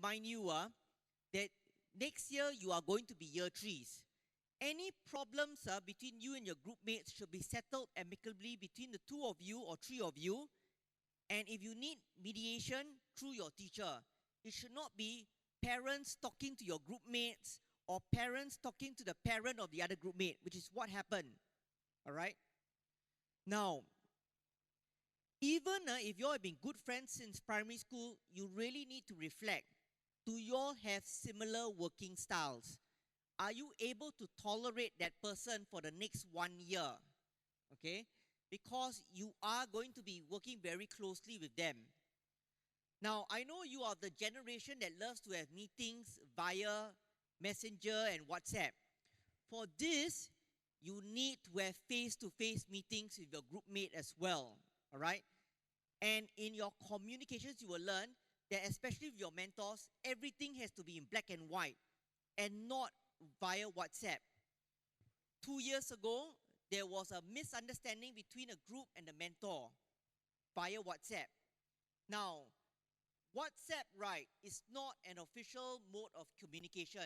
remind you that next year you are going to be year threes. Any problems between you and your group mates should be settled amicably between the two of you or three of you. And if you need mediation, through your teacher. It should not be parents talking to your group mates or parents talking to the parent of the other group mate, which is what happened. All right? Now, even if you all have been good friends since primary school, you really need to reflect. Do you all have similar working styles? Are you able to tolerate that person for the next 1 year? Okay? Because you are going to be working very closely with them. Now, I know you are the generation that loves to have meetings via Messenger and WhatsApp. For this, you need to have face-to-face meetings with your group mate as well. All right? And in your communications, you will learn that especially with your mentors, everything has to be in black and white and not via WhatsApp. 2 years ago, there was a misunderstanding between a group and the mentor via WhatsApp. Now, WhatsApp, right, is not an official mode of communication.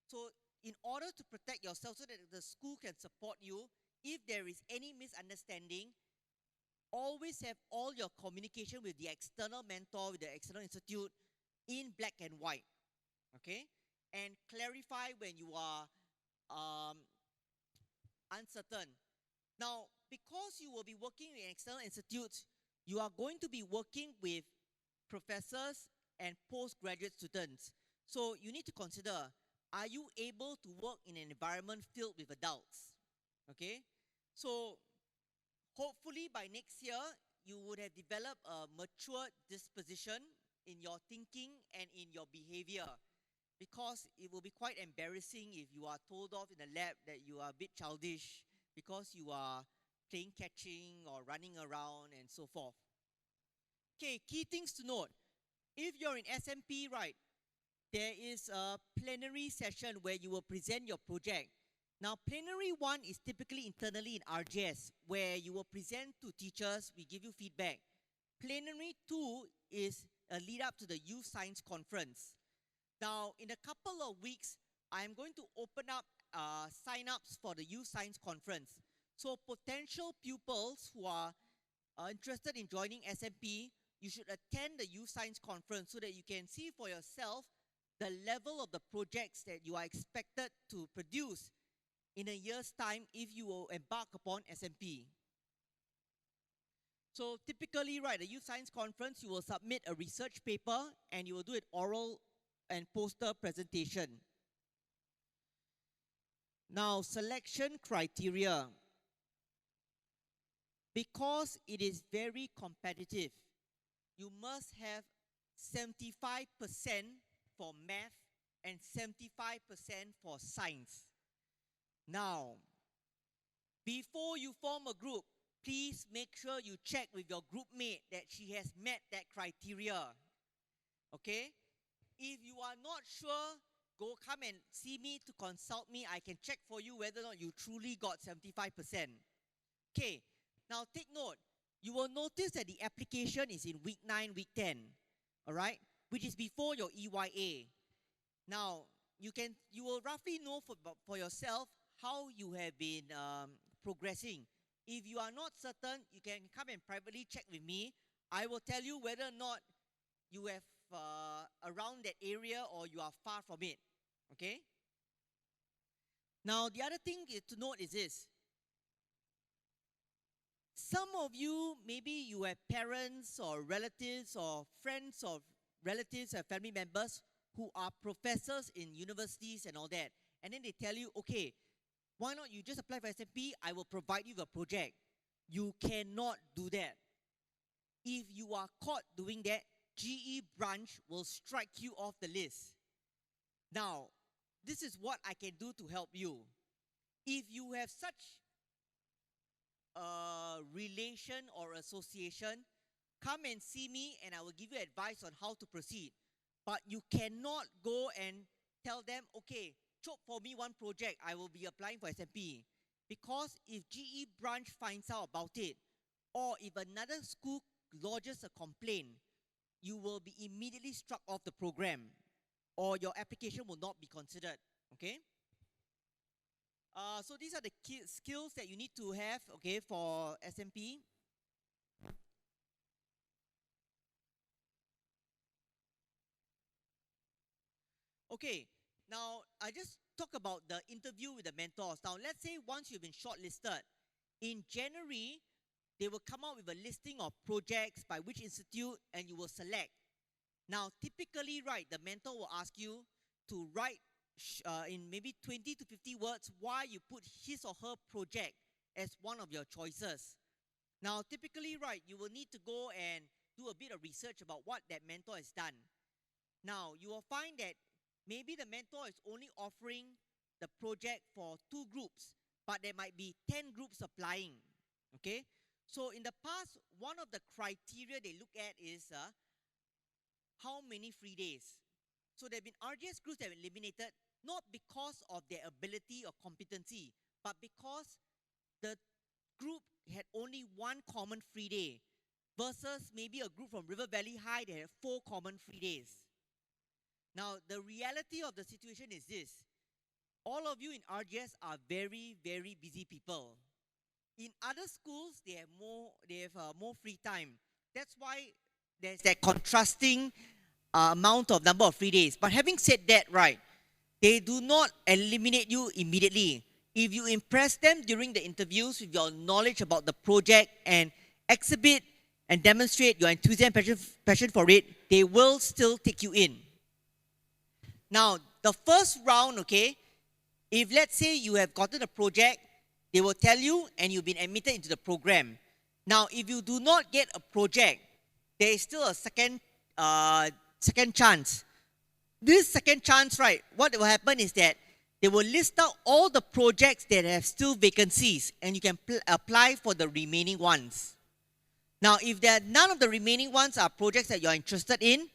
So, in order to protect yourself so that the school can support you, if there is any misunderstanding, always have all your communication with the external mentor, with the external institute, in black and white. Okay? And clarify when you are uncertain. Now, because you will be working in external institutes, you are going to be working with professors and postgraduate students. So you need to consider, are you able to work in an environment filled with adults? Okay? So hopefully by next year, you would have developed a mature disposition in your thinking and in your behavior. Because it will be quite embarrassing if you are told off in the lab that you are a bit childish because you are playing catching or running around and so forth. Okay, key things to note. If you're in SMP, right, there is a plenary session where you will present your project. Now, plenary 1 is typically internally in RJS, where you will present to teachers, we give you feedback. Plenary 2 is a lead up to the Youth Science Conference. Now, in a couple of weeks, I'm going to open up sign-ups for the Youth Science Conference. So potential pupils who are interested in joining SMP, you should attend the Youth Science Conference so that you can see for yourself the level of the projects that you are expected to produce in a year's time if you will embark upon SMP. So typically, right, the Youth Science Conference, you will submit a research paper and you will do an oral and poster presentation. Now, selection criteria. Because it is very competitive, you must have 75% for math and 75% for science. Now, before you form a group, please make sure you check with your group mate that she has met that criteria. Okay? If you are not sure, come and see me to consult me. I can check for you whether or not you truly got 75%. Okay, now take note. You will notice that the application is in week 9, week 10. All right? Which is before your EYA. Now, you will roughly know for yourself how you have been progressing. If you are not certain, you can come and privately check with me. I will tell you whether or not you have around that area or you are far from it. Okay? Now, the other thing to note is this. Some of you, maybe you have parents or relatives or friends of relatives or family members who are professors in universities and all that. And then they tell you, okay, why not you just apply for SMP? I will provide you with a project. You cannot do that. If you are caught doing that, GE branch will strike you off the list. Now, this is what I can do to help you. If you have such a relation or association, come and see me and I will give you advice on how to proceed. But you cannot go and tell them, okay, chop for me one project, I will be applying for SMP. Because if GE branch finds out about it, or if another school lodges a complaint, you will be immediately struck off the program. or your application will not be considered. Okay. So these are the key skills that you need to have, okay, for SMP. Okay, now I just talk about the interview with the mentors. Now, let's say once you've been shortlisted, in January, they will come out with a listing of projects by which institute and you will select. Now, typically, right, the mentor will ask you to write in maybe 20 to 50 words why you put his or her project as one of your choices. Now, typically, right, you will need to go and do a bit of research about what that mentor has done. Now, you will find that maybe the mentor is only offering the project for 2 groups, but there might be 10 groups applying. Okay? So, in the past, one of the criteria they look at is how many free days. So, there have been RGS groups that have been eliminated not because of their ability or competency, but because the group had only one common free day versus maybe a group from River Valley High that had 4 common free days. Now, the reality of the situation is this. All of you in RGS are very, very busy people. In other schools, they have more free time. That's why there's that contrasting amount of number of free days. But having said that, right, they do not eliminate you immediately. If you impress them during the interviews with your knowledge about the project and exhibit and demonstrate your enthusiasm and passion for it, they will still take you in. Now, the first round, okay, if let's say you have gotten a project, they will tell you and you've been admitted into the program. Now, if you do not get a project, there is still a second chance. This second chance, right, what will happen is that they will list out all the projects that have still vacancies and you can apply for the remaining ones. Now, if none of the remaining ones are projects that you're interested in,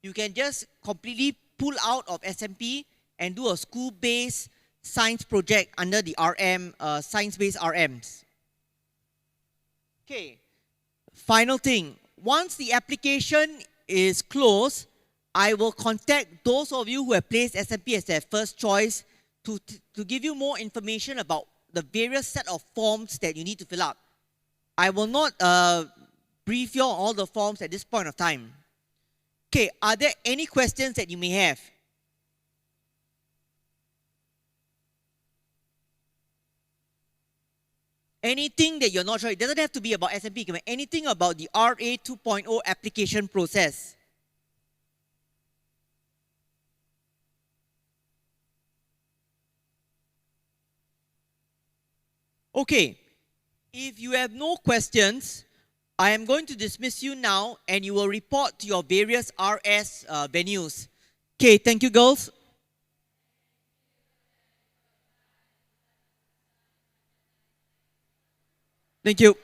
you can just completely pull out of SMP and do a school-based science project under the RM, science-based RMs. Okay, final thing. Once the application is closed, I will contact those of you who have placed SMP as their first choice to give you more information about the various set of forms that you need to fill up. I will not brief you on all the forms at this point of time. Okay, are there any questions that you may have? Anything that you're not sure, it doesn't have to be about SMP, it can be anything about the RA 2.0 application process. Okay, if you have no questions, I am going to dismiss you now and you will report to your various RS venues. Okay, thank you, girls. Thank you.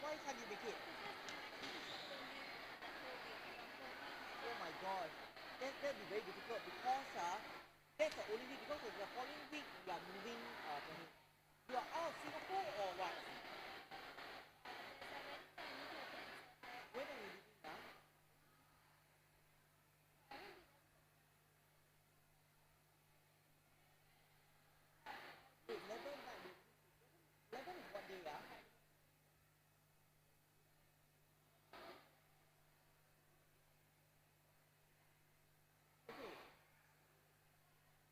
Why can't you make it? Oh my gosh, that'd be very difficult because that's the only week, because the following week you are moving, you are out of Singapore or what? When are you leaving now? Wait, 11 is what day?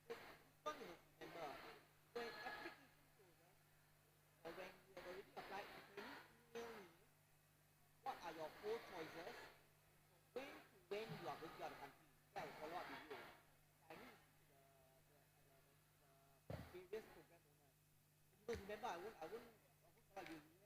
Okay, one is December. When application closes, or when you have already applied, can you email me what are your 4 choices? When you are going to out of the country, then I will follow up with you. I need to see the various program owners. Because remember, I won't follow up with you.